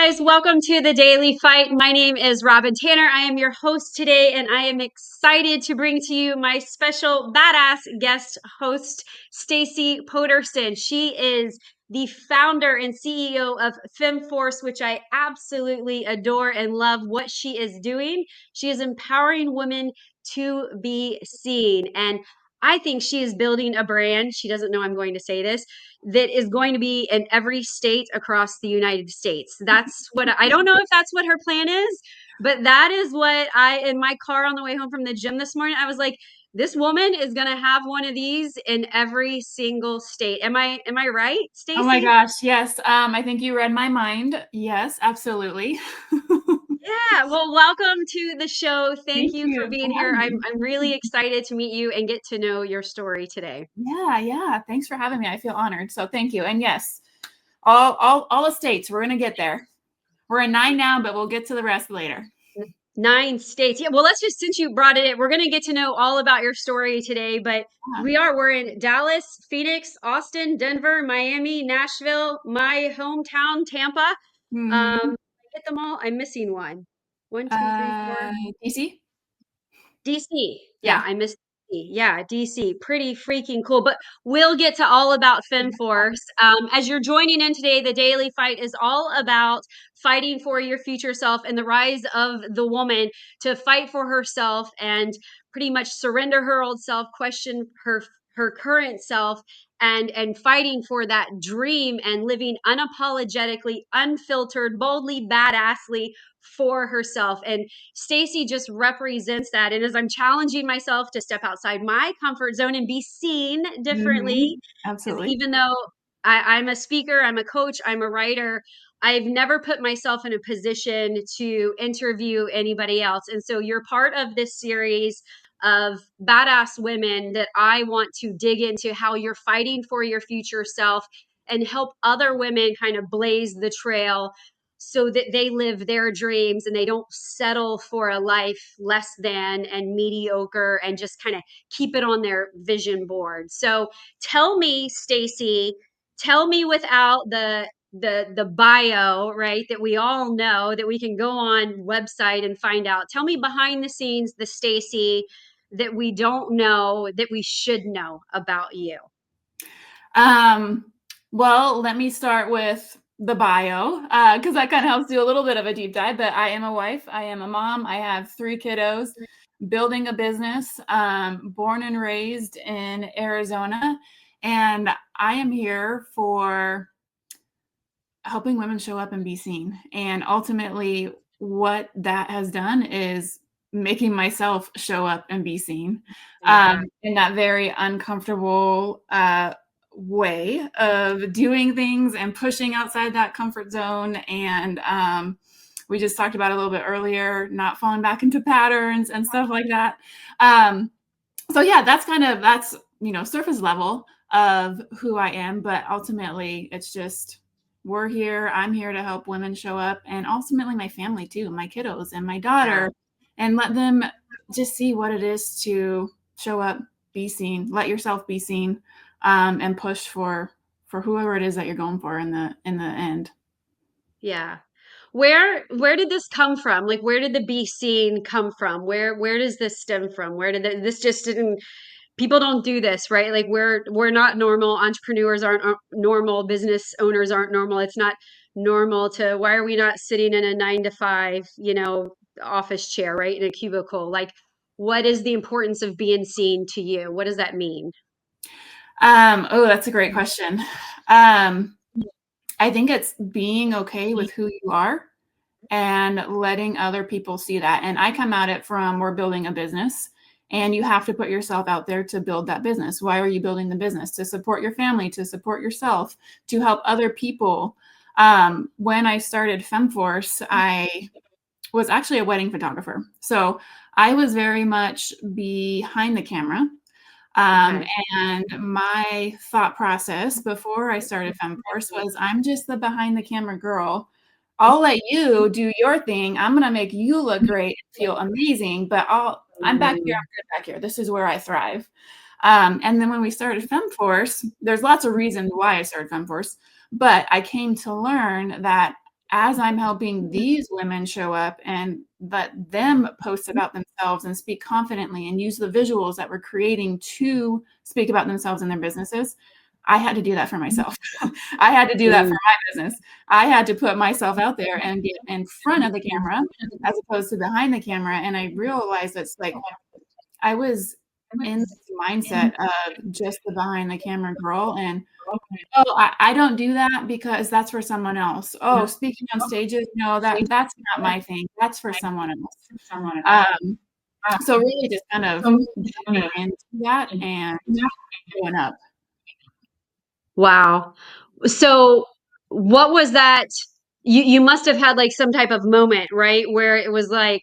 guys, welcome to the Daily Fight. My name is Robin Tanner. I am your host today, and I am excited to bring to you my special badass guest host, Stacey Poterson. She is the founder and CEO of FemForce, which I absolutely adore and love what she is doing. She is empowering women to be seen. And I think she is building a brand. She doesn't know I'm going to say this, that is going to be in every state across the United States. That's what I don't know if that's what her plan is, but that is what in my car on the way home from the gym this morning, I was like, this woman is going to have one of these in every single state. Am I right, Oh my Stacey? gosh, yes. I think you read my mind. Yes, absolutely. Yeah, well, welcome to the show. Thank Thank you for you for being here. having I'm me. I'm really excited to meet you and get to know your story today. Yeah. Thanks for having me. I feel honored. So thank you. And yes, all the states, we're gonna get there. We're in 9 now, but we'll get to the rest later. 9 states. Yeah, well, let's just, since you brought it in, we're going to get to know all about your story today, but Yeah. we're in Dallas, Phoenix, Austin, Denver, Miami, Nashville, my hometown, Tampa. Mm-hmm. Hit them all. I'm missing one. One, two, three, four. DC? DC. Yeah, Yeah. I missed DC. Yeah, DC. Pretty freaking cool. But we'll get to all about FemForce. As you're joining in today, the Daily Fight is all about fighting for your future self and the rise of the woman to fight for herself and pretty much surrender her old self, question her current self, and fighting for that dream and living unapologetically, unfiltered, boldly, badassly for herself. And Stacey just represents that. And as I'm challenging myself to step outside my comfort zone and be seen Mm-hmm. differently, because Absolutely. even though I'm a speaker, I'm a coach, I'm a writer, I've never put myself in a position to interview anybody else. And so you're part of this series of badass women that I want to dig into how you're fighting for your future self and help other women kind of blaze the trail so that they live their dreams and they don't settle for a life less than and mediocre and just kind of keep it on their vision board. So tell me, Stacey, tell me without the bio, right, that we all know that we can go on website and find out. Tell me behind the scenes the Stacey that we don't know that we should know about you. Um, well, let me start with the bio, because that kind of helps do a little bit of a deep dive. But I am a wife, I am a mom, I have 3 kiddos, building a business, born and raised in Arizona, and I am here for helping women show up and be seen. And ultimately, what that has done is making myself show up and be seen, Exactly. in that very uncomfortable way of doing things and pushing outside that comfort zone. And we just talked about a little bit earlier, not falling back into patterns and stuff like that. So yeah, that's surface level of who I am, but ultimately it's just I'm here to help women show up, and ultimately my family too, my kiddos and my Yeah. daughter, and let them just see what it is to show up, be seen, let yourself be seen, and push for whoever it is that you're going for in the end. Yeah. Where did this come from? Like, where did the be seen come from? Where does this stem from? Where did this just didn't, people don't do this, right? Like, we're not normal. Entrepreneurs aren't normal. Business owners aren't normal. It's not normal to, why are we not sitting in a 9 to 5, office chair, right? In a cubicle? Like, what is the importance of being seen to you? What does that mean? Oh, that's a great question. Um, I think it's being okay with who you are and letting other people see that. And I come at it from, we're building a business and you have to put yourself out there to build that business. Why are you building the business? To support your family, to support yourself, to help other people. When I started FemForce, I was actually a wedding photographer. So I was very much behind the camera. Um, Okay. and my thought process before I started FemForce was, I'm just the behind the camera girl. I'll let you do your thing. I'm gonna make you look great and feel amazing, but I'm back here, Mm, I'm good back here. This is where I thrive. And then when we started FemForce, there's lots of reasons why I started FemForce, but I came to learn that as I'm helping these women show up and let them post about themselves and speak confidently and use the visuals that we're creating to speak about themselves and their businesses, I had to do that for myself. I had to do that for Mm. my business. I had to put myself out there and get in front of the camera as opposed to behind the camera. And I realized it's like I was in this mindset of just the behind the camera girl. And oh, I don't do that because that's for someone else. Oh, speaking on stages, no, that's not my thing. That's for someone else. Um, so really just kind of jumping into that and going up. Wow. So what was that? You must have had like some type of moment, right? Where it was like,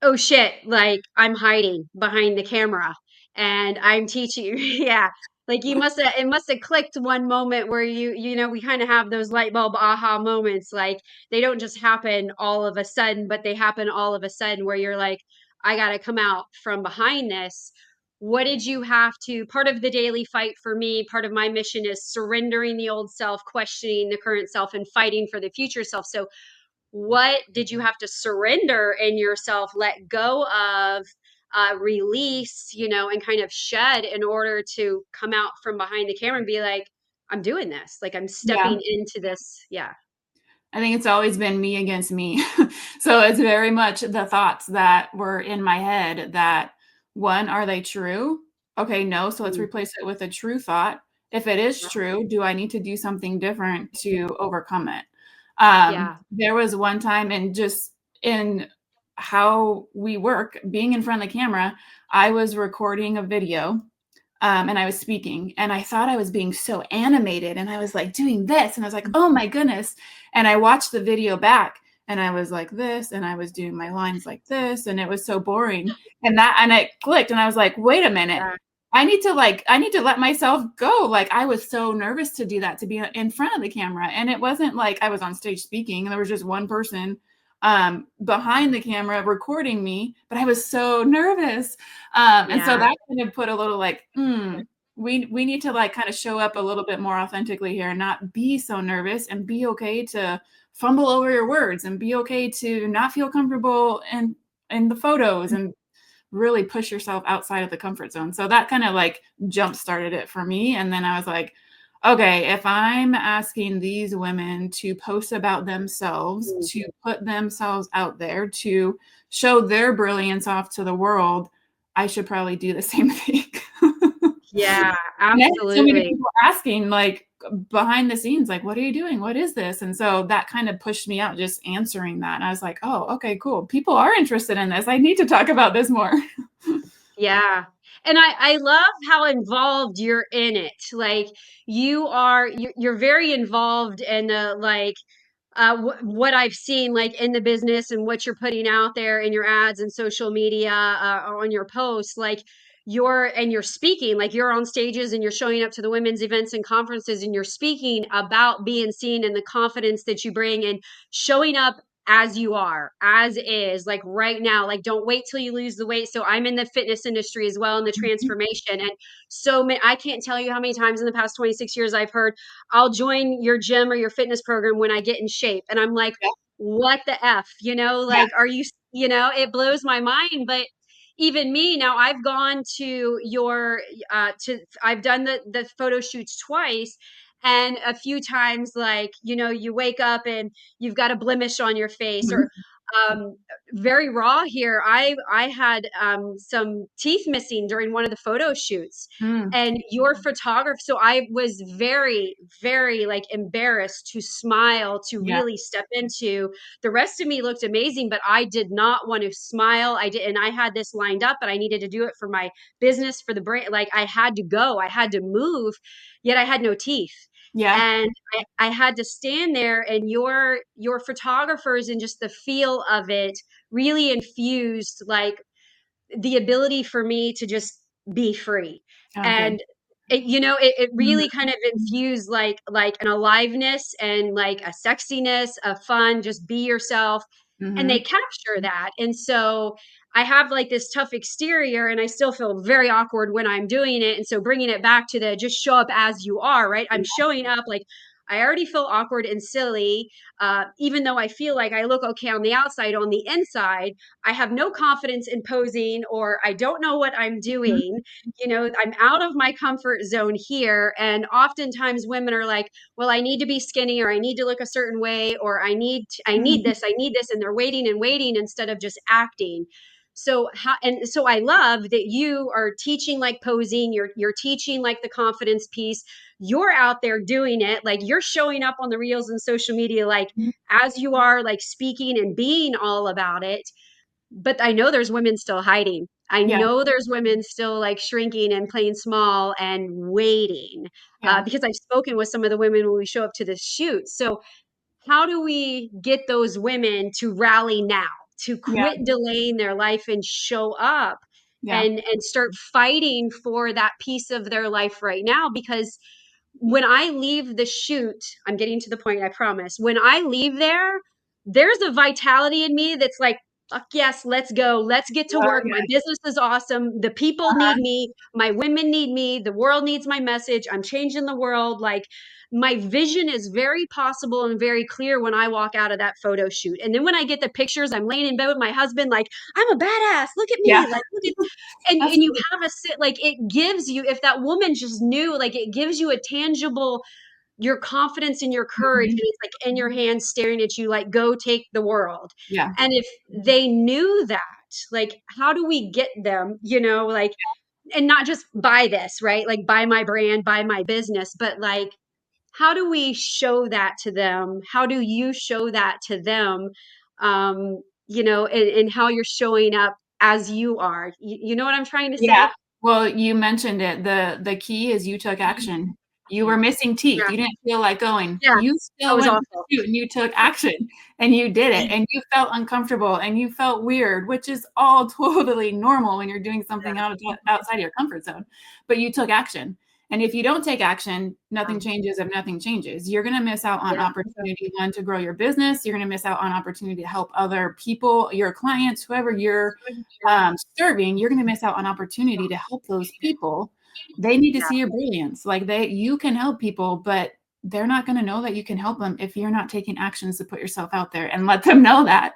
oh shit, like I'm hiding behind the camera and I'm teaching you. Yeah. Like you must have, it must have clicked one moment where we kind of have those light bulb aha moments. Like they don't just happen all of a sudden, but they happen all of a sudden where you're like, I got to come out from behind this. What did you have to? Part of the daily fight for me, part of my mission is surrendering the old self, questioning the current self, and fighting for the future self. So, what did you have to surrender in yourself, let go of, release, and kind of shed in order to come out from behind the camera and be like, I'm doing this, like I'm Yeah. stepping into this. Yeah. I think it's always been me against me. So it's very much the thoughts that were in my head that one, are they true? Okay, no. So let's Mm. replace it with a true thought. If it is true, do I need to do something different to overcome it? Yeah. There was one time and just in how we work, being in front of the camera, I was recording a video and I was speaking and I thought I was being so animated and I was like doing this and I was like, oh my goodness. And I watched the video back and I was like this and I was doing my lines like this and it was so boring. And it clicked and I was like, wait a minute. Yeah. I need to let myself go. Like I was so nervous to do that, to be in front of the camera. And it wasn't like I was on stage speaking and there was just one person behind the camera recording me, but I was so nervous. And so Yeah. that kind of put a little like, we need to like kind of show up a little bit more authentically here and not be so nervous and be okay to fumble over your words and be okay to not feel comfortable in the photos and really push yourself outside of the comfort zone. So that kind of like jump started it for me. And then I was like, okay, if I'm asking these women to post about themselves, Mm. to put themselves out there, to show their brilliance off to the world, I should probably do the same thing. Yeah, And I had so many absolutely. people asking, like, behind the scenes, like, "What are you doing? What is this?" And so that kind of pushed me out just answering that. And I was like, "Oh, okay, cool. People are interested in this. I need to talk about this more." Yeah. And I love how involved you're in it. Like you're very involved in the like what I've seen like in the business and what you're putting out there in your ads and social media, on your posts, like you're speaking, like you're on stages and you're showing up to the women's events and conferences and you're speaking about being seen and the confidence that you bring and showing up as you are, as is, like right now, like don't wait till you lose the weight. So I'm in the fitness industry as well in the Mhm. transformation. And so I can't tell you how many times in the past 26 years I've heard, I'll join your gym or your fitness program when I get in shape. And I'm like, Yeah, what the F? yeah. Like, are you, it blows my mind. But even me now, I've gone to I've done the photo shoots twice. And a few times, like, you wake up and you've got a blemish on your face Mhm. or, um, very raw here. I had some teeth missing during one of the photo shoots Mm, and your photographer, so I was very, very like embarrassed to smile, to yeah, really step into. The rest of me looked amazing, but I did not want to smile. I did, and I had this lined up, but I needed to do it for my business, for the brand. Like I had to go, I had to move, yet I had no teeth. yeah. And I had to stand there, and your photographers and just the feel of it really infused like the ability for me to just be free. Oh, good. And it Mhm, really kind of infused like an aliveness and like a sexiness, a fun, just be yourself. And they mhm. capture that. And so I have like this tough exterior and I still feel very awkward when I'm doing it. And so bringing it back to the just show up as you are, right? I'm showing up like I already feel awkward and silly. Even though I feel like I look okay on the outside, on the inside, I have no confidence in posing, or I don't know what I'm doing. I'm out of my comfort zone here. And oftentimes women are like, well, I need to be skinny, or I need to look a certain way, or I need this, I need this. And they're waiting and waiting instead of just acting. So I love that you are teaching like posing, you're teaching like the confidence piece. You're out there doing it, like you're showing up on the reels and social media, like as you are, like speaking and being all about it. But I know there's women still hiding. I Yeah. know there's women still like shrinking and playing small and waiting, Yeah. because I've spoken with some of the women when we show up to the shoot. So how do we get those women to rally now, to Yeah. quit delaying their life and show up Yeah. and start fighting for that piece of their life right now? Because when I leave the shoot, I'm getting to the point, I promise. When I leave there, there's a vitality in me that's like, fuck yes, let's go. Let's get to Oh, work. yeah. My business is awesome. The people need me. My women need me. The world needs my message. I'm changing the world. Like, my vision is very possible and very clear when I walk out of that photo shoot. And then when I get the pictures, I'm laying in bed with my husband, like, I'm a badass. Look at Yeah. me. Like, look at, That's and you have a sit, like, it gives you, if that woman just knew, like, it gives you a tangible, your confidence and your courage, and it's like in your hands staring at you, like, go take the world. yeah. And if they knew that, like, how do we get them, like, and not just buy this, right? Like, buy my brand, buy my business, but like, how do we show that to them? How do you show that to them? And how you're showing up as you are. You know what I'm trying to Yeah. say? Well, you mentioned it. The key is you took action. You were missing teeth. Yeah. You didn't feel like going. Yeah. You That still was went to awful. shoot and you took action and you did it and you felt uncomfortable and you felt weird, which is all totally normal when you're doing something outside of your comfort zone. But you took action. And if you don't take action, nothing changes if nothing changes. You're going to miss out on Yeah. opportunity, one, to grow your business. You're going to miss out on opportunity to help other people, your clients, whoever you're serving. You're going to miss out on opportunity to help those people. They need to see your brilliance. Like you can help people, but they're not going to know that you can help them if you're not taking actions to put yourself out there and let them know that.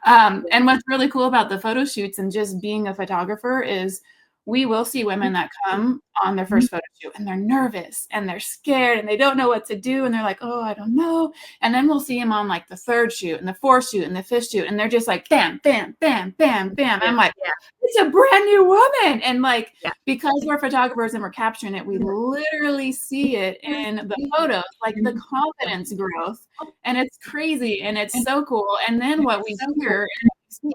And what's really cool about the photo shoots and just being a photographer is we will see women that come on their first photo shoot and they're nervous and they're scared and they don't know what to do. And they're like, oh, I don't know. And then we'll see them on like the third shoot and the fourth shoot and the fifth shoot. And they're just like, bam, bam, bam, bam, bam. I'm like, it's a brand new woman. And like, because we're photographers and we're capturing it, we literally see it in the photos, like the confidence growth. And it's crazy and it's so cool. And then what we hear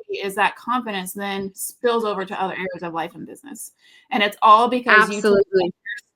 is that confidence then spills over to other areas of life and business. And it's all because you took that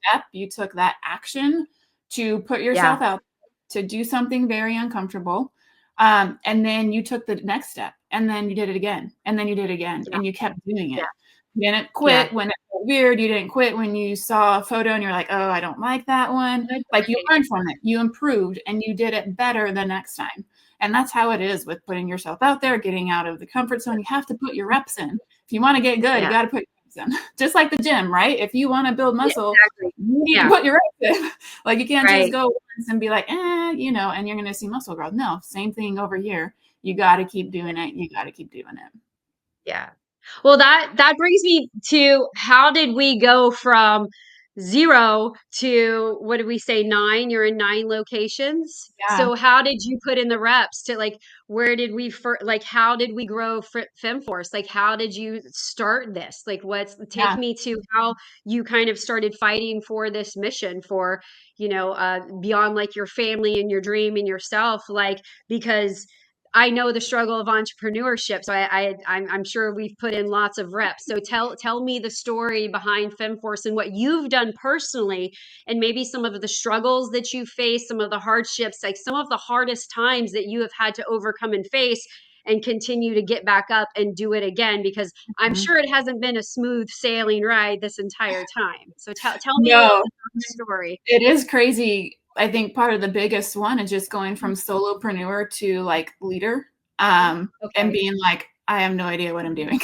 step, you took that action to put yourself out, to do something very uncomfortable. And then you took the next step and then you did it again. And then you did it again and you kept doing it. You didn't quit when it felt weird. You didn't quit when you saw a photo and you're like, oh, I don't like that one. Like you learned from it, you improved and you did it better the next time. And that's how it is with putting yourself out there, getting out of the comfort zone. You have to put your reps in. If you want to get good, you got to put your reps in. Just like the gym, right? If you want to build muscle, you need to put your reps in. Like you can't just go once and be like, and you're going to see muscle growth. No, same thing over here. You got to keep doing it. You got to keep doing it. Yeah. Well, that brings me to, how did we go from 0 to, what did we say, 9? You're in 9 locations. Yeah. So how did you put in the reps to, like, where did we like, how did we grow FemForce? Like, how did you start this? Like, take me to how you kind of started fighting for this mission for, beyond like your family and your dream and yourself, like, because I know the struggle of entrepreneurship, so I'm sure we've put in lots of reps. So tell me the story behind FemForce and what you've done personally, and maybe some of the struggles that you face, some of the hardships, like some of the hardest times that you have had to overcome and face, and continue to get back up and do it again. Because I'm sure it hasn't been a smooth sailing ride this entire time. So tell me a little bit about the story. It is crazy. I think part of the biggest one is just going from solopreneur to like leader, and being like, I have no idea what I'm doing.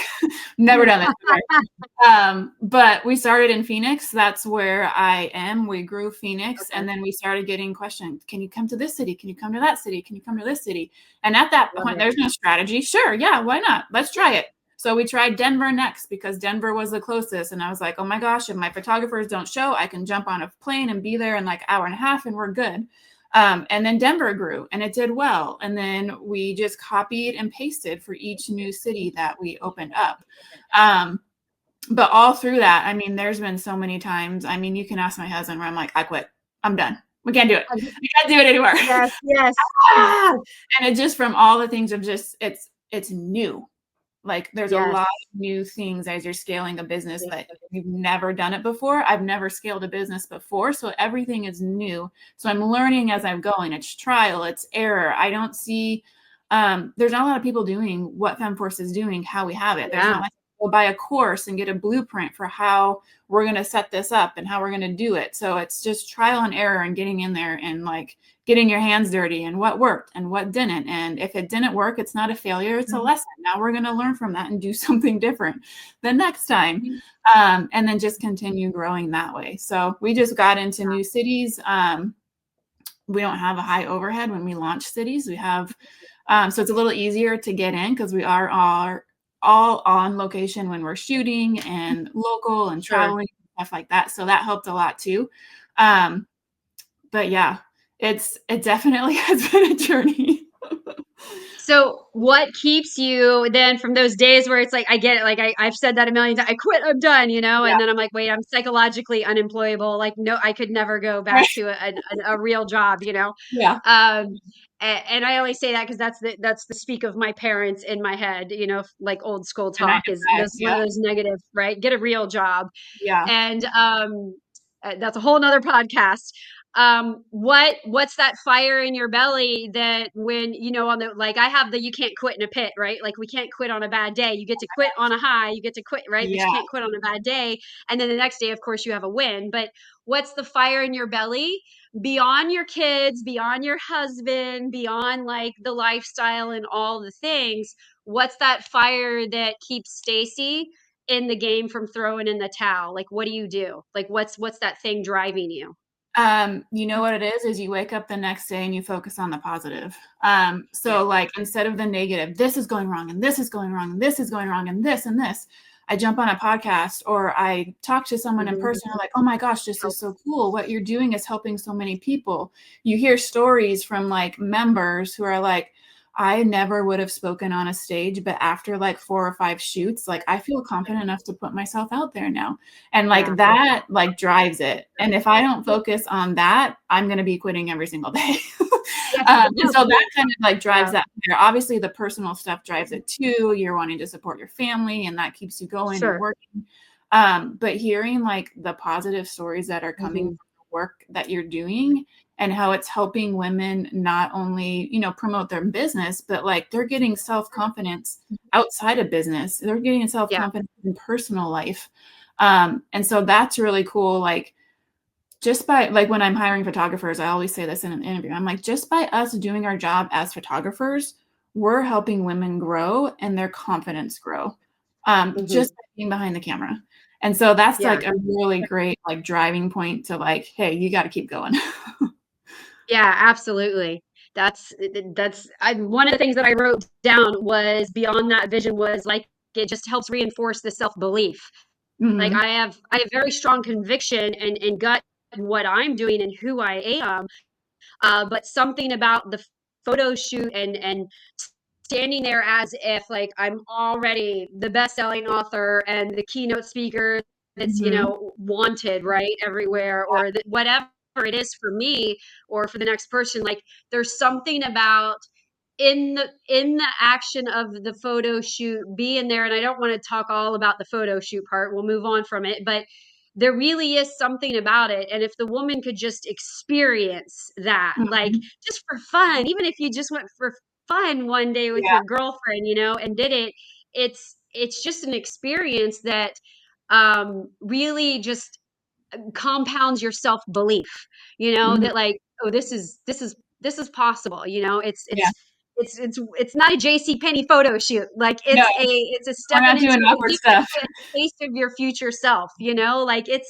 Never done this before. But we started in Phoenix. That's where I am. We grew Phoenix, Okay. and then we started getting questions. Can you come to this city? Can you come to that city? Can you come to this city? And at that Love point, it. there's no strategy. Sure, yeah, why not? Let's try it. So we tried Denver next because Denver was the closest. And I was like, oh my gosh, if my photographers don't show, I can jump on a plane and be there in like an hour and a half and we're good. And then Denver grew and it did well. And then we just copied and pasted for each new city that we opened up. But all through that, I mean, there's been so many times. I mean, you can ask my husband where I'm like, I quit. I'm done. We can't do it. We can't do it anymore. Yes, yes. Ah! And it just from all the things of just it's new. Like there's a Yes. lot of new things as you're scaling a business that you've never done it before. I've never scaled a business before, so everything is new. So I'm learning as I'm going. It's trial, it's error. I don't see there's not a lot of people doing what FemForce is doing, how we have it. There's Yeah. not like go buy a course and get a blueprint for how we're going to set this up and how we're going to do it. So it's just trial and error and getting in there and like getting your hands dirty and what worked and what didn't. And if it didn't work, it's not a failure, it's a lesson. Now we're going to learn from that and do something different the next time. And then just continue growing that way. So we just got into new cities. We don't have a high overhead when we launch cities. We have, so it's a little easier to get in because we are all on location when we're shooting and local and Sure. traveling and stuff like that. So that helped a lot too. But yeah, it definitely has been a journey. So what keeps you then from those days where it's like, I get it, like I've said that a million times, I quit, I'm done, you know, Yeah. and then I'm like, wait, I'm psychologically unemployable. Like, no, I could never go back to a real job, you know? Yeah. And I always say that because that's the speak of my parents in my head, you know, like old school And I talk is know that. this one of those negative, right? Get a real job. Yeah. And that's a whole nother podcast. What's that fire in your belly that when you know on the like I have the you can't quit in a pit, right? Like we can't quit on a bad day. You get to quit on a high, you get to quit, right? But you Yeah. can't quit on a bad day, and then the next day of course you have a win. But what's the fire in your belly beyond your kids, beyond your husband, beyond like the lifestyle and all the things? What's that fire that keeps Stacey in the game from throwing in the towel? Like what do you do? Like what's that thing driving you? You know what it is you wake up the next day and you focus on the positive. So Yeah. like instead of the negative, this is going wrong and this is going wrong and this is going wrong and this and this, I jump on a podcast or I talk to someone in person. I'm like, oh my gosh, this is so cool. What you're doing is helping so many people. You hear stories from like members who are like, I never would have spoken on a stage, but after like 4 or 5 shoots, like I feel confident enough to put myself out there now. And like Yeah. that like drives it. And if I don't focus on that, I'm going to be quitting every single day. Yeah. And so that kind of like drives Yeah. that fear. Obviously the personal stuff drives it too. You're wanting to support your family and that keeps you going and Sure. working. But hearing like the positive stories that are coming Mhm. from the work that you're doing and how it's helping women not only, you know, promote their business, but like they're getting self-confidence outside of business. They're getting Yeah. self-confidence in personal life. And so that's really cool. Like just by like when I'm hiring photographers, I always say this in an interview. I'm like, just by us doing our job as photographers, we're helping women grow and their confidence grow. Just Mhm. by being behind the camera. And so that's Yeah. like a really great like driving point to like, hey, you got to keep going. Yeah, absolutely. That's one of the things that I wrote down was beyond that vision was like it just helps reinforce the self-belief. Like Mhm. I have very strong conviction and gut in what I'm doing and who I am. But something about the photo shoot and standing there as if like I'm already the best-selling author and the keynote speaker that's Mhm. wanted right everywhere or that whatever it is for me or for the next person. Like there's something about in the action of the photo shoot being there, and I don't want to talk all about the photo shoot part, we'll move on from it, but there really is something about it. And if the woman could just experience that, like Mhm. just for fun, even if you just went for fun one day with Yeah. your girlfriend, and did it, it's just an experience that really just compounds your self-belief, Mhm. that like, oh, this is possible, Yeah. it's not a JC Penney photo shoot. Like No, it's a we're stepping not into doing awkward giving stuff. you a taste of your future self, you know? Like Yeah. it's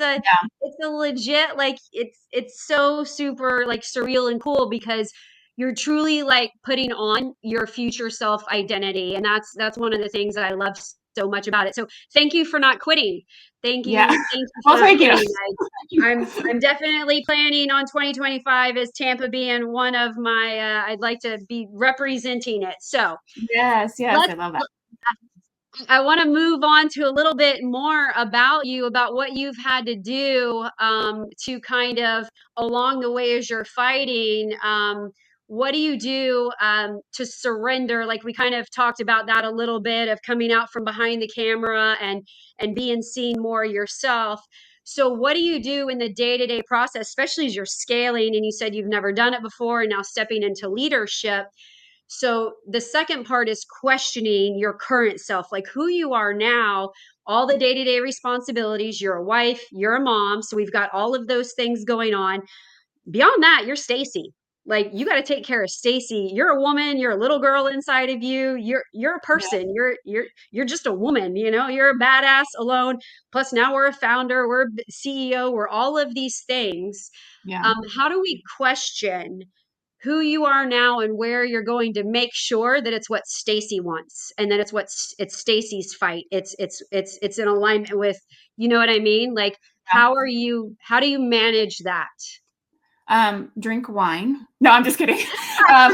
a legit, like it's so super like surreal and cool because you're truly like putting on your future self identity. And that's one of the things that I love so much about it. So thank you for not quitting. Yeah. Thank you for Well, not thank you. quitting. I'm definitely planning on 2025 as Tampa being one of my I'd like to be representing it. So Yes, yes, I let's love that. I want to move on to a little bit more about you, about what you've had to do to kind of along the way as you're fighting. What do you do to surrender? Like we kind of talked about that a little bit of coming out from behind the camera and being seen more yourself. So, what do you do in the day to day process, especially as you're scaling? And you said you've never done it before, and now stepping into leadership. So the second part is questioning your current self, like who you are now, all the day to day responsibilities. You're a wife, you're a mom. So we've got all of those things going on. Beyond that, you're Stacey. Like you got to take care of Stacey. You're a woman. You're a little girl inside of you. You're a Yeah, person. You're just a woman. You know, you're a badass alone. Plus, now we're a founder. We're a CEO. We're all of these things. yeah. How do we question who you are now and where you're going to make sure that it's what Stacey wants and that it's Stacey's fight. It's in alignment with, you know what I mean? Like how do you manage that? Drink wine. No, I'm just kidding. Um,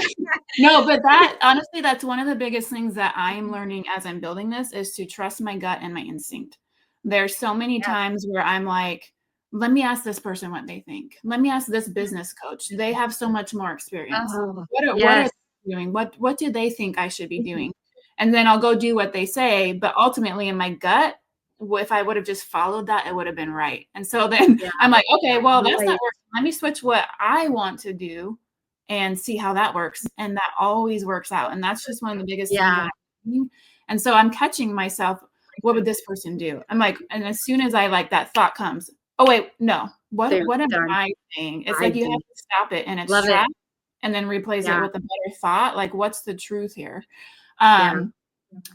no, but that honestly, that's one of the biggest things that I am learning as I'm building this is to trust my gut and my instinct. There's so many Yes. times where I'm like, let me ask this person what they think. Let me ask this business coach. They have so much more experience. Oh, What are yes. they doing? What do they think I should be doing? And then I'll go do what they say. But ultimately, in my gut, if I would have just followed that, it would have been right. And so then Yeah. I'm like, okay, well, that's not Right. working. Let me switch what I want to do and see how that works. And that always works out. And that's just one of the biggest things that Yeah. I'm doing. And so I'm catching myself, what would this person do? I'm like, and as soon as I like that thought comes, oh wait, no, Boom. what am Done. I saying? It's I like you have do. to stop it in its Love it. tracks and then replace it Yeah. with a better thought. Like, what's the truth here? Yeah.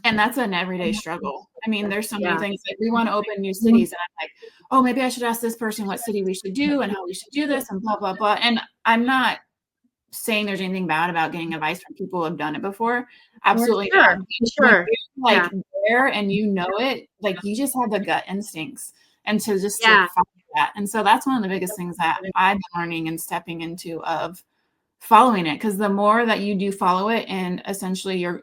And that's an everyday struggle. I mean, there's so many Yeah. things like we want to open new cities, and I'm like, oh, maybe I should ask this person what city we should do and how we should do this and blah, blah, blah. And I'm not saying there's anything bad about getting advice from people who have done it before. Absolutely not. Sure. When Sure. you're like Yeah. there and you know it, like you just have the gut instincts and to Yeah. follow that. And so that's one of the biggest things that I've been learning and stepping into of following it. Because the more that you do follow it and essentially you're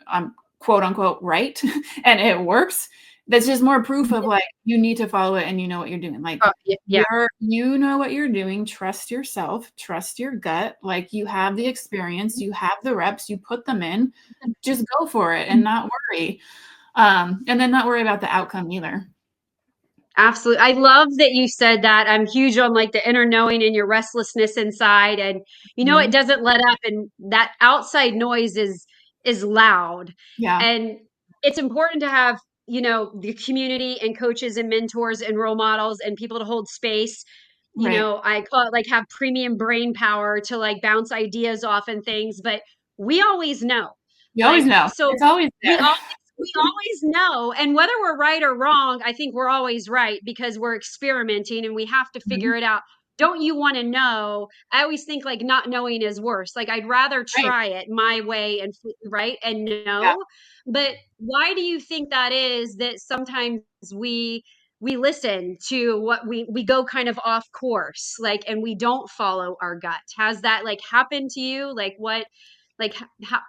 quote unquote right and it works, that's just more proof of like you need to follow it and you know what you're doing. Like Oh, yeah. you know what you're doing. Trust yourself, trust your gut. Like you have the experience, you have the reps, you put them in, just go for it and not worry. And then not worry about the outcome either. Absolutely. I love that you said that. I'm huge on like the inner knowing and your restlessness inside and you know it Mhm. doesn't let up and that outside noise is loud. Yeah, And it's important to have, you know, the community and coaches and mentors and role models and people to hold space. You right. know, I call it like have premium brain power to like bounce ideas off and things, but we always know. You always Like know. so It's always we there. always we always know. And whether we're right or wrong, I think we're always right because we're experimenting and we have to Mhm. figure it out. Don't you want to know? I always think like not knowing is worse. Like I'd rather Right. try it my way and right and Yeah. know. But why do you think that is that sometimes we listen to what we go kind of off course like and we don't follow our gut? Has that like happened to you? Like what like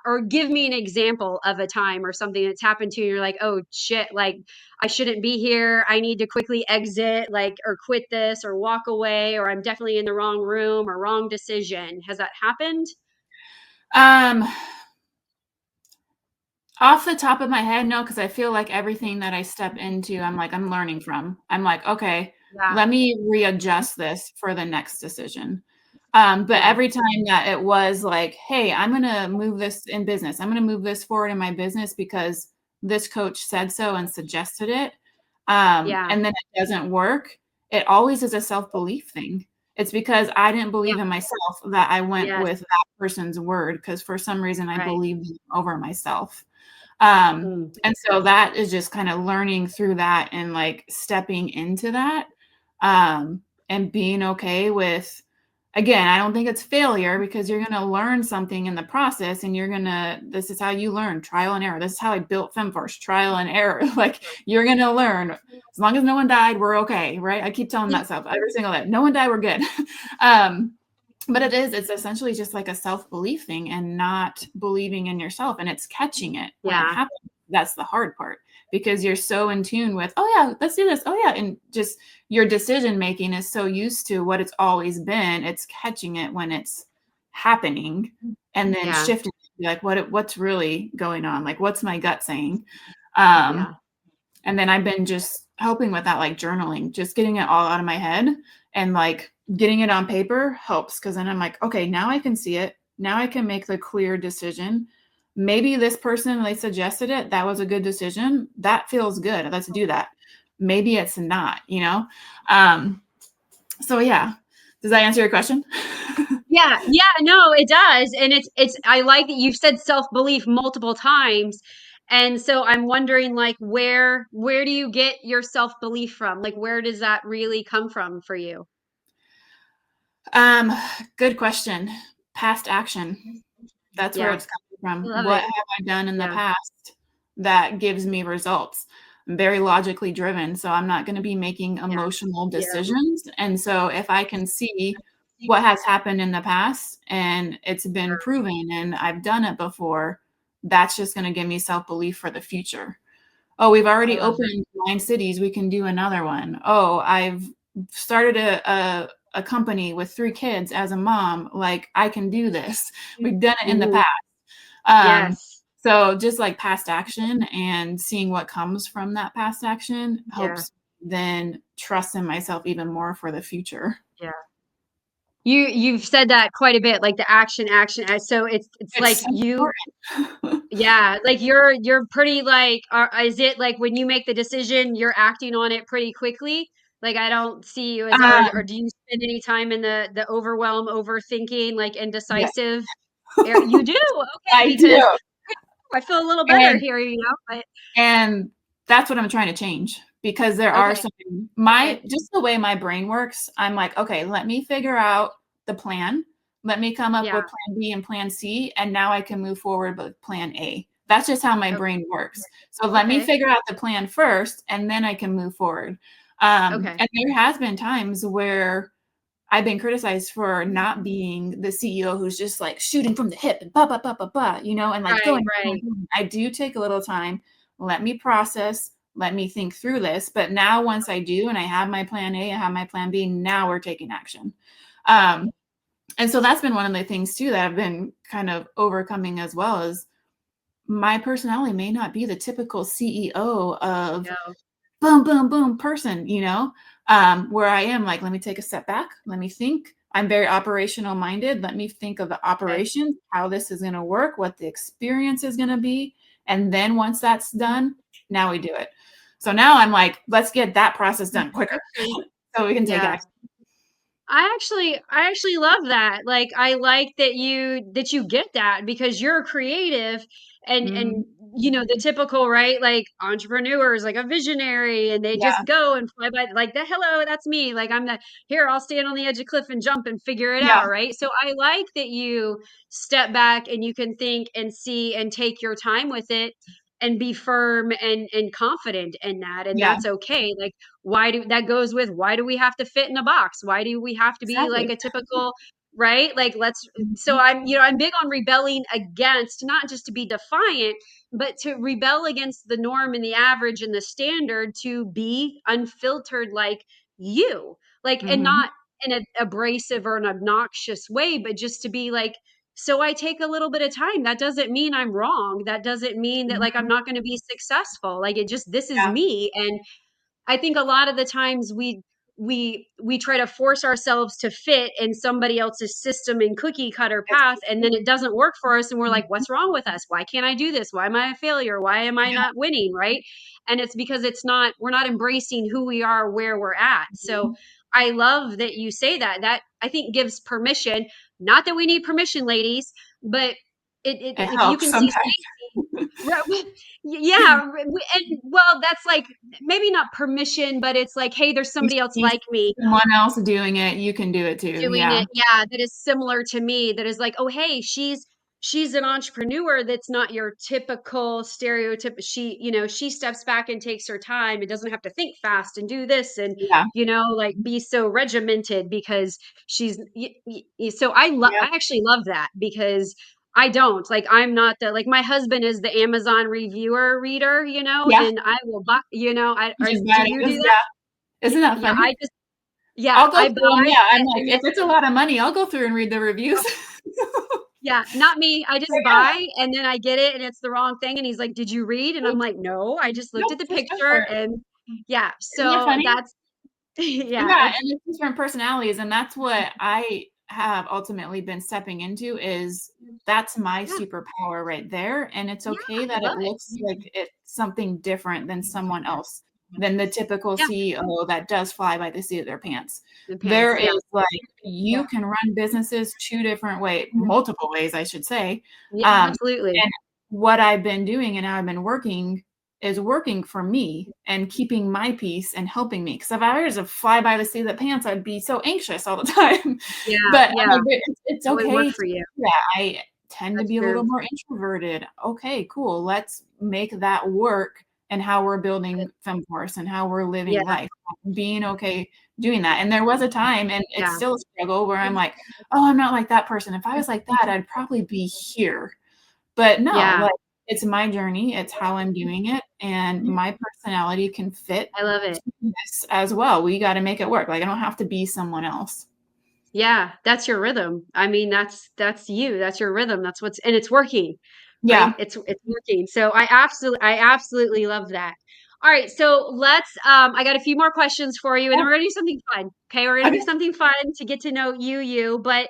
or give me an example of a time or something that's happened to you and you're like oh shit like I shouldn't be here, I need to quickly exit like or quit this or walk away or I'm definitely in the wrong room or wrong decision. Has that happened? Um, Off the top of my head, no, because I feel like everything that I step into, I'm learning from. I'm like, okay, Yeah. let me readjust this for the next decision. But Yeah. every time that it was like, hey, I'm gonna move this in business, I'm gonna move this forward in my business because this coach said so and suggested it, Yeah. and then it doesn't work, it always is a self-belief thing. It's because I didn't Yeah. believe in myself that I went Yes. with that person's word, because for some reason I Right. believed over myself. Mm. And so that is just kind of learning through that and like stepping into that, and being okay with, again, I don't think it's failure, because you're going to learn something in the process, and this is how you learn, trial and error. This is how I built FemForce, trial and error. Like, you're going to learn. As long as no one died, we're okay, right? I keep telling myself every single day, no one died, we're good. But it's essentially just like a self-belief thing, and not believing in yourself, and it's catching it when it Yeah. happens. That's the hard part, because you're so in tune with, oh yeah, let's do this. Oh yeah. And just your decision making is so used to what it's always been. It's catching it when it's happening, and then Yeah. shifting, like what's really going on? Like, what's my gut saying? Yeah. And then I've been just helping with that, like journaling, just getting it all out of my head, and like getting it on paper helps, because then I'm like, okay, now I can see it. Now I can make the clear decision. Maybe this person, they suggested it, that was a good decision. That feels good. Let's do that. Maybe it's not, you know? So yeah. Does that answer your question? Yeah, yeah, no, it does. And I like that you've said self-belief multiple times. And so I'm wondering like where do you get your self-belief from? Like where does that really come from for you? Um, Good question. Past action. That's where Yeah, it's coming I from. love What it. have I done in the Yeah, past that gives me results? I'm very logically driven, so I'm not going to be making yeah, emotional yeah, decisions. And so if I can see what has happened in the past and it's been proven and I've done it before, that's just going to give me self-belief for the future. Oh, we've I already love that. opened 9 cities, we can do another one. Oh, I've started a company with 3 kids as a mom, like, I can do this. We've done it in the Mhm. past. Um, Yes. so just, like, past action and seeing what comes from that past action Yeah, helps then trust in myself even more for the future. yeah. You've said that quite a bit, like the action. So it's It's like so you. important. Yeah, like you're pretty like is it like when you make the decision, you're acting on it pretty quickly? Like I don't see you as or Um, do you spend any time in the overwhelm, overthinking, like yeah, indecisive area? You do? Okay, I because do. I feel a little better And here, you know, but And that's what I'm trying to change, because there are okay, some, okay. my just the way my brain works, I'm like, "Okay, let me figure out the plan. Let me come up Yeah, with plan B and plan C, and now I can move forward with plan A." That's just how my okay, brain works. So let me okay, figure out the plan first, and then I can move forward. okay. And there has been times where I've been criticized for not being the CEO who's just like shooting from the hip and ba ba ba ba ba, and like Right, going. right. I do take a little time. Let me process. Let me think through this. But now, once I do, and I have my plan A, I have my plan B. Now we're taking action. Um, and so that's been one of the things too that I've been kind of overcoming as well. Is my personality may not be the typical CEO of Yeah, boom, boom, boom person, where I am like, let me take a step back. Let me think. I'm very operational minded. Let me think of the okay. operations, how this is going to work, what the experience is going to be. And then once that's done, now we do it. So now I'm like, let's get that process done quicker Actually, so we can take yeah. action. I actually love that. Like I like that you get that because you're creative and Mhm. you know the typical right like entrepreneurs like a visionary and they just Yeah. go and fly by like the hello that's me like I'm the here I'll stand on the edge of cliff and jump and figure it Yeah. out right so I like that you step back and you can think and see and take your time with it and be firm and confident in that and Yeah. that's okay like why do that goes with why do we have to fit in a box why do we have to be like Exactly. a typical right like let's so Mhm. I'm big on rebelling against not just to be defiant but to rebel against the norm and the average and the standard to be unfiltered like you like and Mhm. not in an abrasive or an obnoxious way but just to be like so I take a little bit of time that doesn't mean I'm wrong that doesn't mean that like I'm Mhm. not going to be successful like it just this is Yeah. me and I think a lot of the times we try to force ourselves to fit in somebody else's system and cookie cutter It's path and then it doesn't work for us and we're like Mhm. what's wrong with us why can't I do this why am I a failure why am I Yeah. not winning right and it's because it's not we're not embracing who we are where we're at so Mhm. I love that you say that. That I think gives permission. Not that we need permission, ladies, but It if you helps can see sometimes. Stacey, yeah, and well, that's like maybe not permission, but it's like, hey, there's You somebody else see like me someone else doing it, you can do it too. doing Yeah. it, yeah, that is similar to me, that is like, oh, hey, she's an entrepreneur that's not your typical stereotype. She, she steps back and takes her time and doesn't have to think fast and do this and Yeah. like be so regimented because she's so Yeah. I actually love that because I don't like, I'm not the, like, my husband is the Amazon reviewer reader, Yeah. and I will buy, Just do buying you do those, that? yeah. Isn't that Yeah, funny? yeah, I'll go I through them, buy yeah, I'm like, and if then it's a lot of money, I'll go through and read the reviews. yeah, not me. I just Yeah, buy and then I get it and it's the wrong thing. And he's like, "Did you read?" And I'm oops, like, "No, I just looked nope, at the just go picture." for it. And yeah, Isn't it so funny? that's yeah, Yeah, it's and it's different personalities, and that's what I have ultimately been stepping into is that's my yeah, superpower right there, and it's yeah, okay I that love it it. looks like it's something different than someone else, than the typical Yeah, CEO that does fly by the seat of their pants. the pants. There Yeah, is, like, you can run businesses 2 different multiple ways, I should say, yeah, um, absolutely. and what I've been doing and how I've been working is working for me and keeping my peace and helping me. Because if I was to fly by the seat of the pants, I'd be so anxious all the time. Yeah, But I'm yeah, like, it's that would work okay to for you. do that. I tend to That's be a little true. more introverted. Okay, cool. Let's make that work and how we're building FemForce and how we're living Yeah, life. Being okay doing that. And there was a time, and it's yeah, still a struggle, where I'm like, oh, I'm not like that person. If I was like that, I'd probably be here. But no, yeah. like, it's my journey, it's how I'm doing it, and my personality can fit I love to it. this as well. We gotta make it work. Like, I don't have to be someone else. Yeah, that's your rhythm. I mean, that's you. That's your rhythm. That's what's and it's working, right? Yeah. It's working. So I absolutely love that. All right, so let's I got a few more questions for you and then Yeah. we're going to do something fun. Okay, we're going to do Okay. something fun to get to know you, but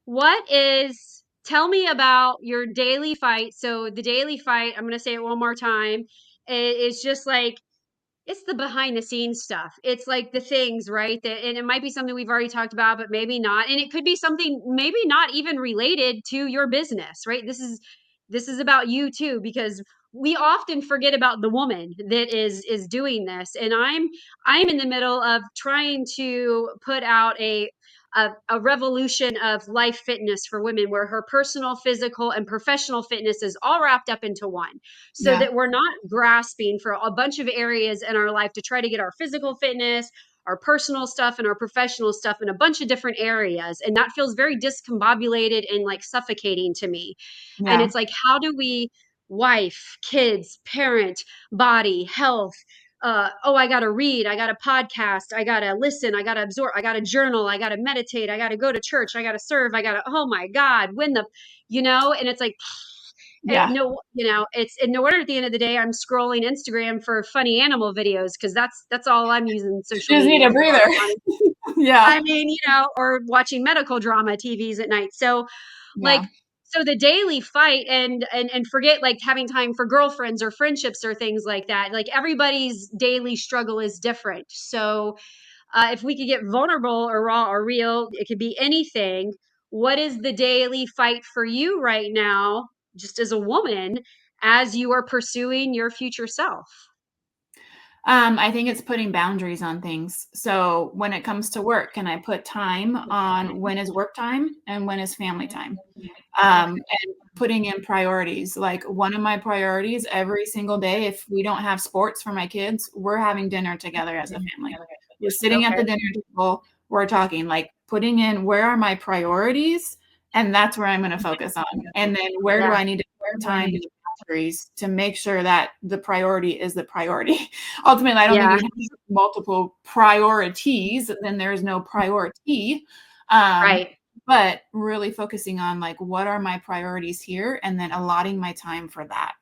what is tell me about your daily fight. So the daily fight, I'm going to say it one more time, is just like it's the behind the scenes stuff. It's like the things, right? That, and it might be something we've already talked about, but maybe not. And it could be something maybe not even related to your business, right? This is about you too, because we often forget about the woman that is doing this. And I'm in the middle of trying to put out a revolution of life fitness for women where her personal, physical, and professional fitness is all wrapped up into one so Yeah. that we're not grasping for a bunch of areas in our life to try to get our physical fitness, our personal stuff, and our professional stuff in a bunch of different areas. And that feels very discombobulated and like suffocating to me. And Yeah. it's like, how do we, wife, kids, parent, body, health, oh, I got to read, I got to podcast, I got to listen, I got to absorb, I got to journal, I got to meditate, I got to go to church, I got to serve, I got to, oh my God, when the, and it's like, Yeah. no, it's and no wonder at the end of the day I'm scrolling Instagram for funny animal videos because that's all I'm using social You just need media a for. breather. Yeah. I mean, or watching medical drama TVs at night. So like Yeah. so the daily fight and forget like having time for girlfriends or friendships or things like that. Like everybody's daily struggle is different. So if we could get vulnerable or raw or real, it could be anything. What is the daily fight for you right now, just as a woman, as you are pursuing your future self? I think it's putting boundaries on things. So when it comes to work, can I put time on when is work time and when is family time? Okay. And putting in priorities. Like, one of my priorities every single day, if we don't have sports for my kids, we're having dinner together as a family. We're sitting at Okay. the dinner table, we're talking, like, putting in where are my priorities, and that's where I'm going to focus on. And then where do Yeah. I need to put time and boundaries to make sure that the priority is the priority. Ultimately, I don't think Yeah. you can have multiple priorities, then there's no priority. Um, Right. but really focusing on, like, what are my priorities here, and then allotting my time for that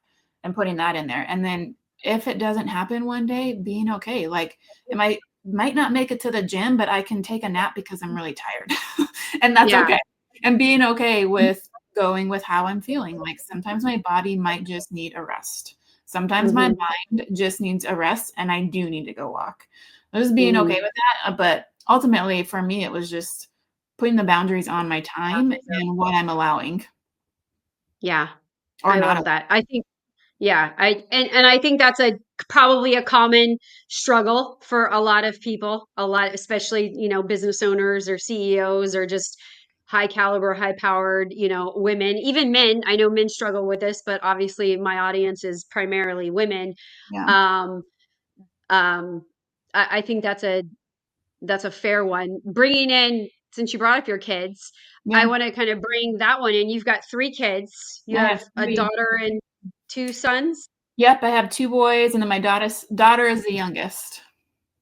and putting that in there. And then if it doesn't happen one day, being okay. Like, it might not make it to the gym, but I can take a nap because I'm really tired. And that's Yeah. okay. And being okay with going with how I'm feeling. Like, sometimes my body might just need a rest. Sometimes my Hmm. mind just needs a rest and I do need to go walk. Just being okay Hmm. with that. But ultimately for me, it was just putting the boundaries on my time and what I'm allowing Yeah, or I not love allowing. that. I think, yeah, and I think that's a probably a common struggle for a lot of people, a lot, especially, business owners or CEOs or just high caliber, high powered, women, even men. I know men struggle with this, but obviously my audience is primarily women. Yeah. Um, um, I think that's a fair one. Bringing in, since you brought up your kids, I Yeah. want to kind of bring that one in. You've got three kids. You I have have a 3. daughter and two sons. Yep, I have 2 boys, and then my daughter is the youngest.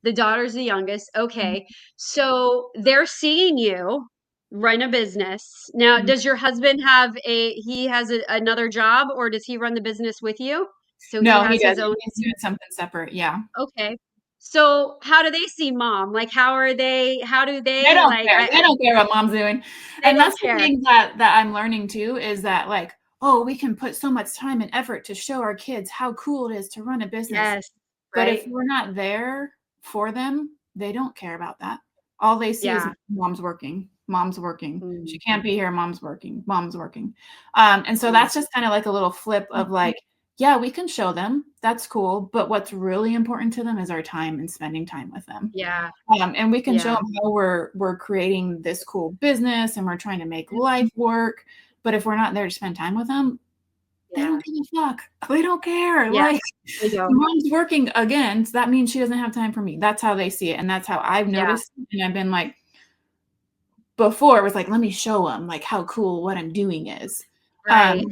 The daughter's the youngest. Mhm. Okay. So they're seeing you run a business. Now, Mhm. does your husband have he has another job, or does he run the business with you? So he No, he has his doesn't. own. He's doing something separate, yeah. Okay. So how do they see mom? Like, how do They they don't like, care. They don't care what mom's doing. they And don't that's the care. thing that I'm learning too is that like, oh, we can put so much time and effort to show our kids how cool it is to run a business. Yes. But if Right. we're not there for them, they don't care about that. All they see is Yeah. mom's working. Mom's working. She Mm, can't be here. Mom's working. Mom's working. And so mm, that's just kind of like a little flip of like, yeah, we can show them. That's cool. But what's really important to them is our time and spending time with them. yeah. And we can show Yeah. them how we're creating this cool business and we're trying to make life work. But if we're not there to spend time with them, they Yeah. don't give a fuck. They don't care. Yeah. Like They don't. mom's working again, so that means she doesn't have time for me. That's how they see it, and that's how I've Yeah. noticed. And I've been like, before it was like, let me show them like how cool what I'm doing is. Right.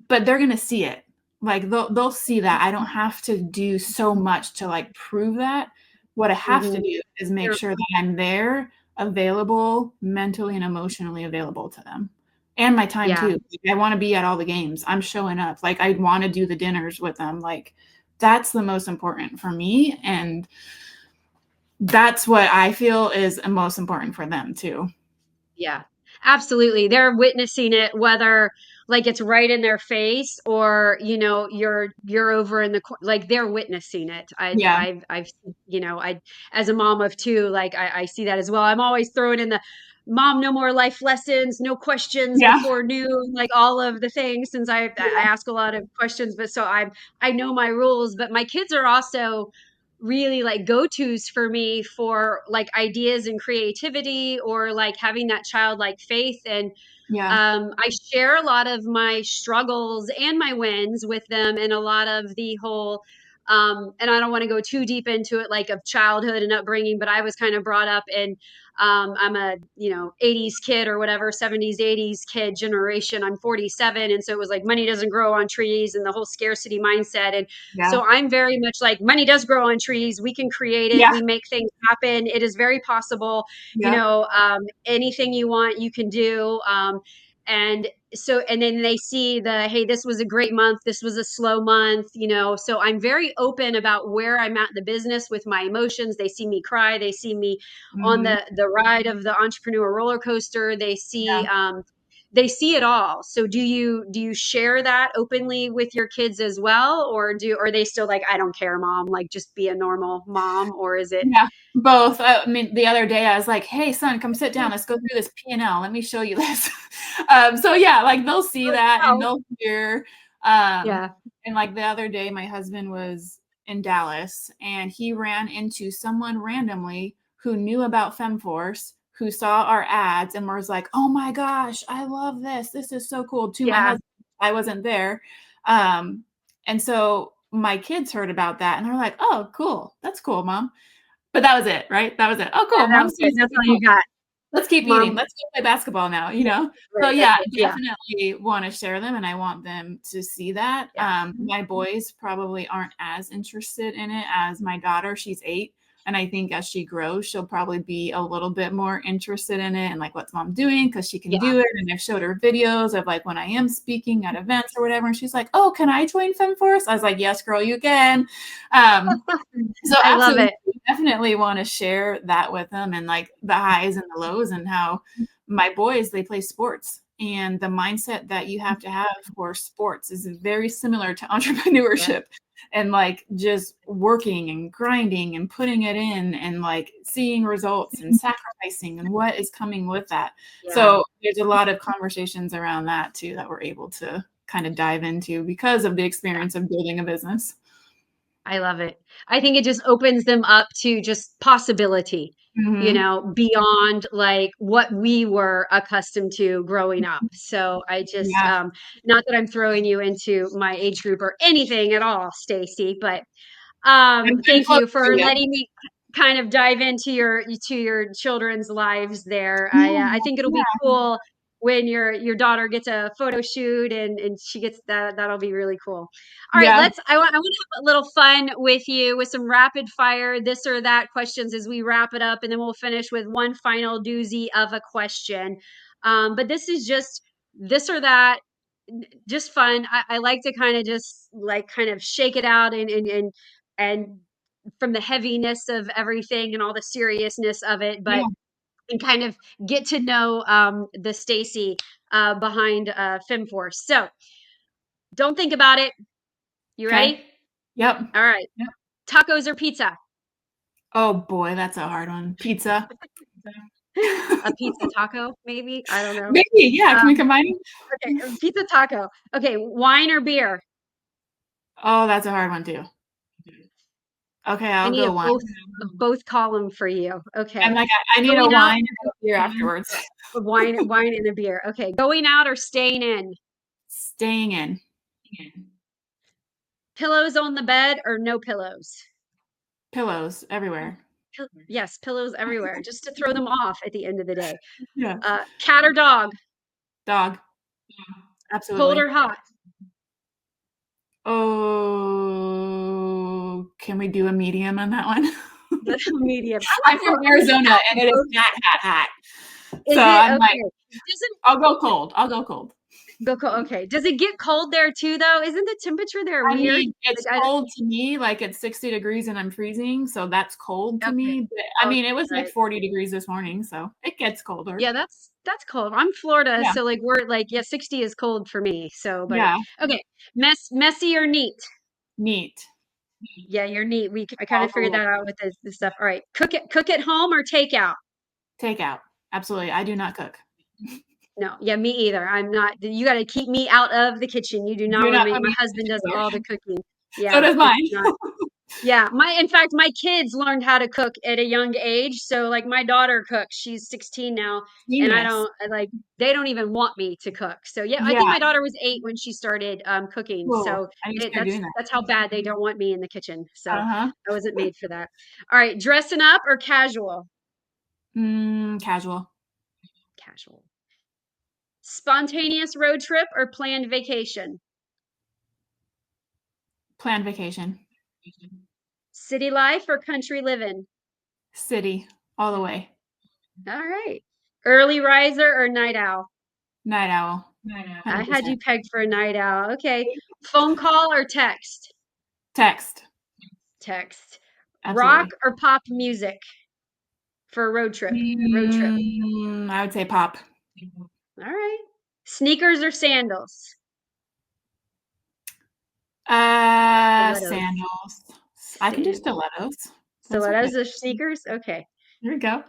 But they're gonna see it. Like they'll see that I don't have to do so much to like prove that. What I have to Hmm. do is make sure that I'm there, available, mentally and emotionally available to them. And my time Yeah. too. Like, I want to be at all the games. I'm showing up. Like I want to do the dinners with them. Like that's the most important for me. And that's what I feel is most important for them too. Yeah, absolutely. They're witnessing it, whether like it's right in their face or, you're over in the like they're witnessing it. Yeah. I've, I, as a mom of two, like I see that as well. I'm always throwing in the mom, no more life lessons, no questions Yeah. before noon, like all of the things, since I ask a lot of questions, but so I know my rules, but my kids are also really like go-tos for me for like ideas and creativity, or like having that childlike faith. And Yeah. I share a lot of my struggles and my wins with them, and a lot of the whole and I don't want to go too deep into it, like of childhood and upbringing, but I was kind of brought up in I'm a 80s kid or whatever, 70s 80s kid generation. I'm 47, and so it was like money doesn't grow on trees and the whole scarcity mindset. And Yeah. so I'm very much like money does grow on trees. We can create it. Yeah. We make things happen. It is very possible. Yeah. Anything you want, you can do. And so, and then they see hey, this was a great month, this was a slow month, so I'm very open about where I'm at in the business with my emotions. They see me cry, they see me on Mhm. the ride of the entrepreneur roller coaster. Yeah. They see it all. So do you share that openly with your kids as well, or are they still like, I don't care, mom, like just be a normal mom, or is it? Yeah, both. I mean, the other day I was like, "Hey, son, come sit down. Let's go through this P&L. Let me show you this." So yeah, like they'll see that and Oh, they'll hear. Um, yeah, and like the other day, my husband was in Dallas and he ran into someone randomly who knew about FemForce, who saw our ads and was like, "Oh my gosh, I love this. This is so cool." To my yeah, husband, I wasn't there. Um, and so my kids heard about that and they're like, "Oh, cool. That's cool, mom." But that was it, right? That was it. "Oh, yeah, cool, that mom's was it. doing That's something all you cool. got, Let's keep eating. mom. Let's go play basketball now," you Yeah, know? So, right, that's yeah, it. I Yeah, definitely wanna share them, and I want them to see that. yeah, My boys probably aren't as interested in it as my daughter. She's 8, and I think as she grows, she'll probably be a little bit more interested in it and, like, "What's mom doing?" Because she can yeah. do it, and I've showed her videos of, like, when I am speaking at events or whatever, and she's like, "Oh, can I join FemForce?" I was like, "Yes, girl, you can." Um, so I love absolutely, it. definitely wanna share that with them and, like, the highs and the lows and how my boys, they play sports and the mindset that you have to have for sports is very similar to entrepreneurship. And like just working and grinding and putting it in and like seeing results and sacrificing and what is coming with that. Yeah. So there's a lot of conversations around that too that we're able to kind of dive into because of the experience of building a business. I love it. I think it just opens them up to just possibility, you know, beyond like what we were accustomed to growing up. So I just, Yeah. not that I'm throwing you into my age group or anything at all, Stacey, but I'm thank close you to for you. letting me kind of dive into your children's lives there. Yeah, I think it'll be cool when your daughter gets a photo shoot and she gets that. That'll be really cool. All right, yeah. I want to have a little fun with you with some rapid fire this or that questions as we wrap it up, and then we'll finish with one final doozy of a question. But this is just this or that, just fun. I like to kind of just like kind of shake it out and from the heaviness of everything and all the seriousness of it, Yeah. but and kind of get to know the Stacey behind FemForce. So don't think about it. You Okay. ready? Yep. All right. Yep. Tacos or pizza? Oh boy, that's a hard one. Pizza. A pizza taco, maybe? I don't know. Maybe, yeah. Can we Um, combine okay, them? pizza taco. Okay, wine or beer? Oh, that's a hard one too. Okay, I I'll need go wine. both column for you. Okay. I'm like, I need a Going out, wine and a beer afterwards. wine and a beer. Okay. Going out or staying in? Staying in. Pillows on the bed or no pillows? Pillows everywhere. Yes, pillows everywhere, just to throw them off at the end of the day. Yeah. Cat or dog? Dog. Cold Absolutely. or hot? Oh, can we do a medium on that one? Medium. I'm from Arizona and it is not hot. Is So it I'm like, okay? Doesn't I'll go cold. I'll go cold. go cold. Okay. Does it get cold there too, though? Isn't the temperature there I weird? mean, it's Like, cold to me, like it's 60 degrees and I'm freezing, so that's cold to okay. me. But I Okay. mean, it was like Right. 40 degrees this morning, so it gets colder. Yeah, that's cold. I'm Florida, Yeah. so like we're like, yeah, 60 is cold for me. So, but Yeah. okay. Messy or neat? Neat. Yeah, you're neat. I kind All of the figured way. that out with this stuff. All right. Cook at home or takeout? Takeout. Absolutely. I do not cook. No, yeah, me either. I'm not. You got to keep me out of the kitchen. You do not Do want not me. put My me in husband the does kitchen all either. the cooking. So Yeah, does it's mine. not. Yeah, in fact, my kids learned how to cook at a young age. So like my daughter cooks. She's 16 now, and Genius. they don't even want me to cook. So yeah, I think Yeah. my daughter was 8 when she started cooking. Cool. So I need to start doing that. that's how bad they don't want me in the kitchen. So Uh-huh. I wasn't made for that. All right, dressing up or casual? Casual. Casual. Spontaneous road trip or planned vacation? Planned vacation. City life or country living? City. All the way. All right. Early riser or night owl? Night owl. I had you 100%. pegged for a night owl. Okay. Phone call or text? Text. Text. Rock Absolutely. or pop music for a road trip? Road trip. I would say pop. All right. Sneakers or sandals? Stilettos. Sandals. I can do stilettos. That's okay. Stilettos or sneakers? Okay. There we go.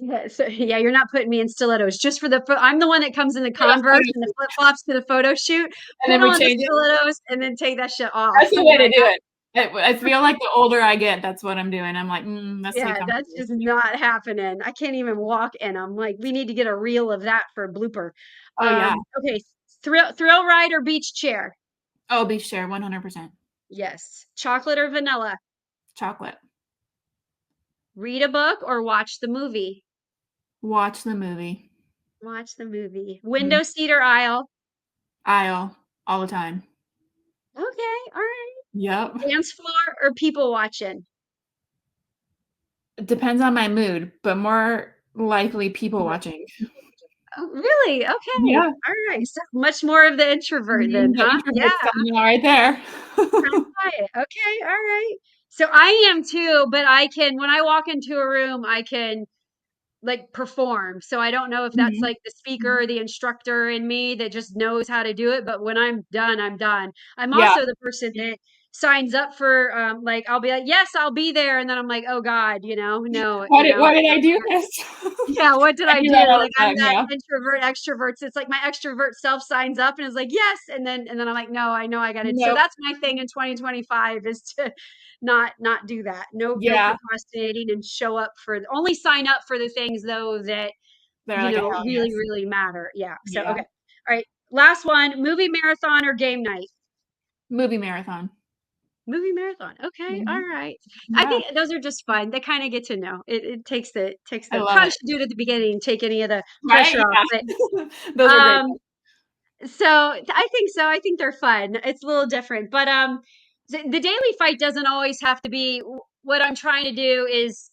Yeah, so yeah, you're not putting me in stilettos just for I'm the one that comes in the For the Converse photo and the shoot. flip flops to the photo shoot. And Put then we on the change it. stilettos and then take that shit off. That's the way to do it. I feel like the older I get, that's what I'm doing. I'm like, that's too Yeah, that's comfortable. just not happening. I can't even walk in them. Like, we need to get a reel of that for a blooper. Oh yeah. Okay, thrill ride or beach chair? Oh, beef share, 100%. Yes. Chocolate or vanilla? Chocolate. Read a book or watch the movie? Watch the movie. Watch the movie. Mhm. Window seat or aisle? Aisle all the time. Okay, all right. Yep. Dance floor or people watching? It depends on my mood, but more likely people watching. Oh, really? Okay. Yeah. All right. So much more of the introvert then, The huh? Yeah. introvert's coming out right there. Kind of quiet. Okay. All right. So I am too, but I can, when I walk into a room, I can like perform. So I don't know if that's Mhm. like the speaker or the instructor in me that just knows how to do it. But when I'm done, I'm done. I'm Yeah. also the person that signs up for like I'll be like, yes, I'll be there. And then I'm like, oh God, no, Why did I do this? yeah, what did I I do that do? all Like the I'm time, that yeah. introvert extrovert. So it's like my extrovert self signs up and is like, yes. And then I'm like, no, I know I got it. So Nope. that's my thing in 2025 is to not do that. No Yeah. procrastinating and show up for only sign up for the things though that They're like a hell really, yes. really matter. Yeah. So Yeah. okay. All right. Last one, movie marathon or game night? Movie marathon. Movie marathon. Okay. All Mhm. right. I Yeah. think those are just fun. They kind of get to know. It takes I the love probably it. should do it at the beginning, take any of the Right? pressure off. But Yeah. Those are great. um so I think so. I think they're fun. It's a little different, but the daily fight doesn't always have to be. What I'm trying to do is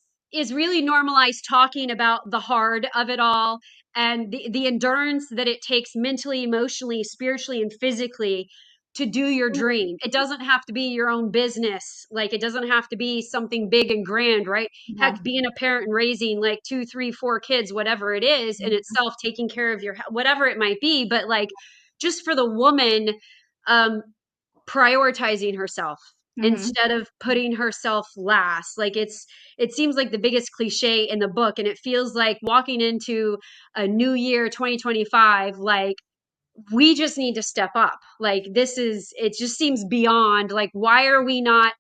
really normalize talking about the hard of it all and the endurance that it takes mentally, emotionally, spiritually, and physically to do your dream. It doesn't have to be your own business. Like it doesn't have to be something big and grand, right? Yeah. Heck, being a parent and raising like two, three, four kids, whatever it is in itself, taking care of your whatever it might be, but like just for the woman um prioritizing herself Mhm. instead of putting herself last. Like it seems like the biggest cliche in the book, and it feels like walking into a new year 2025, like we just need to step up. Like this is it just seems beyond like why are we not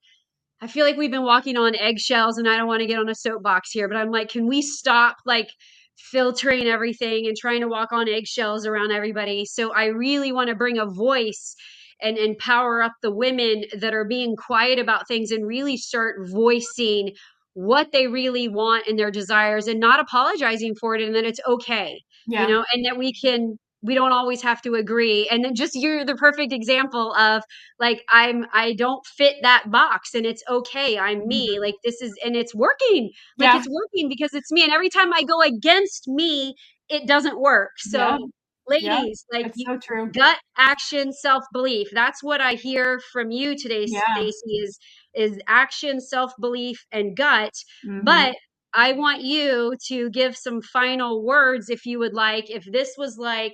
I feel like we've been walking on eggshells, and I don't want to get on a soapbox here, but I'm like, can we stop like filtering everything and trying to walk on eggshells around everybody? So I really want to bring a voice and power up the women that are being quiet about things and really start voicing what they really want and their desires and not apologizing for it, and that it's okay, Yeah. and that we don't always have to agree. And then just you're the perfect example of like I don't fit that box and it's okay. I'm me. Mhm. Like this is and it's working. Like Yeah. it's working because it's me. And every time I go against me, it doesn't work. Yeah. So Yeah. ladies, like It's so true. gut action self-belief. That's what I hear from you today, Yeah. Stacey, is action, self-belief, and gut. Mhm. But I want you to give some final words if you would like. If this was like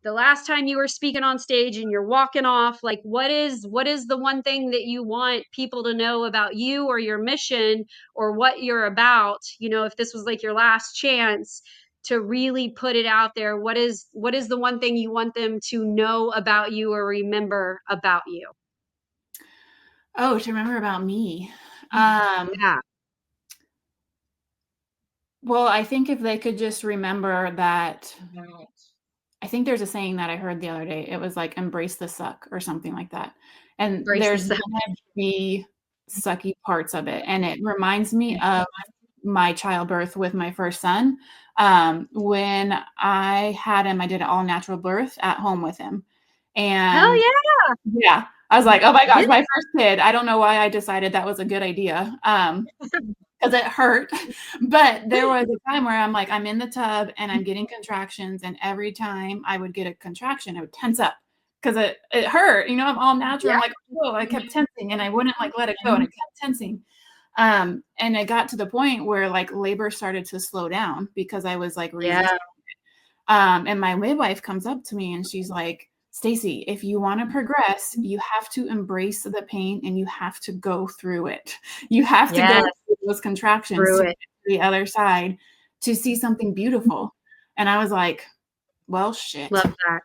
the last time you were speaking on stage and you're walking off, like what is the one thing that you want people to know about you or your mission or what you're about, if this was like your last chance to really put it out there, what is the one thing you want them to know about you or remember about you? Oh, to remember about me. Um, Yeah. well, I think if they could just remember that I think there's a saying that I heard the other day. It was like, "Embrace the suck," or something like that. And Brace there's this up. gonna be sucky parts of it, and it reminds me of my childbirth with my first son. When I had him, I did an all natural birth at home with him. Hell And yeah. yeah, I was like, "Oh my gosh, Did my first kid." I don't know why I decided that was a good idea. 'Cause it hurt, but there was a time where I'm like, I'm in the tub and I'm getting contractions, and every time I would get a contraction, I would tense up 'cause it hurt, I'm all natural, I'm yeah. like, "Oh," I kept tensing and I wouldn't, like, let it go, and I kept tensing. And it got to the point where, like, labor started to slow down because I was, like, Yeah. resisting. And my midwife comes up to me and she's like, "Stacey, if you wanna progress, you have to embrace the pain and you have to go through it. You have to go Yes. through those contractions Through to get it. to the other side to see something beautiful." And I was like, "Well, shit." Love that.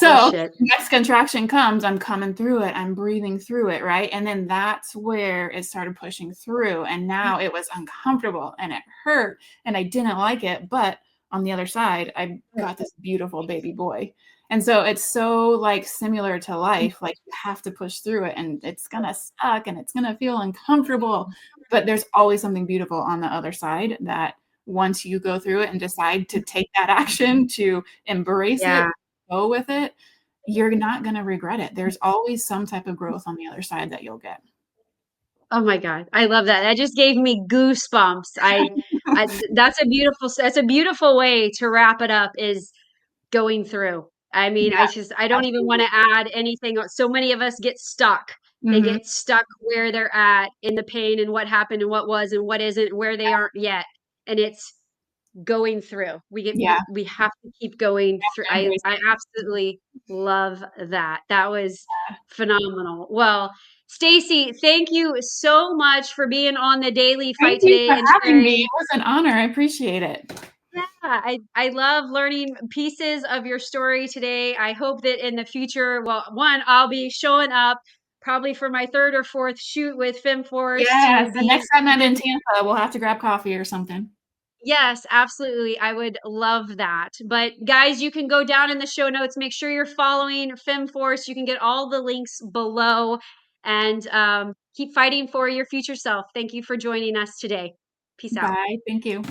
Well, So, shit. next contraction comes, I'm coming through it, I'm breathing through it, right? And then that's where it started pushing through, and now it was uncomfortable, and it hurt, and I didn't like it, but on the other side, I got this beautiful baby boy. And so it's so, like, similar to life, like, you have to push through it, and it's gonna suck, and it's gonna feel uncomfortable, but there's always something beautiful on the other side that once you go through it and decide to take that action to embrace it, Yeah. go with it, you're not gonna regret it. There's always some type of growth on the other side that you'll get. Oh my God. I love that. That just gave me goosebumps. That's a beautiful way to wrap it up is going through. I mean, Yeah, I don't even want absolutely. to add anything. So many of us get stuck. They Mhm. get stuck where they're at in the pain and what happened and what was and what isn't, where they aren't yet. And it's going through. Yeah, We have to keep going through. embrace I it. absolutely love that. That was phenomenal. Well, Stacey, thank you so much for being on the Daily Thank Fight you for today and having me. sharing. It was an honor. I appreciate it. Yeah, I love learning pieces of your story today. I hope that in the future, well, one, I'll be showing up probably for my third or fourth shoot with FemForce to Yes, the be. next time I'm in Tampa, we'll have to grab coffee or something. Yes, absolutely. I would love that. But guys, you can go down in the show notes. Make sure you're following FemForce. You can get all the links below and keep fighting for your future self. Thank you for joining us today. Peace out. Bye. Thank you.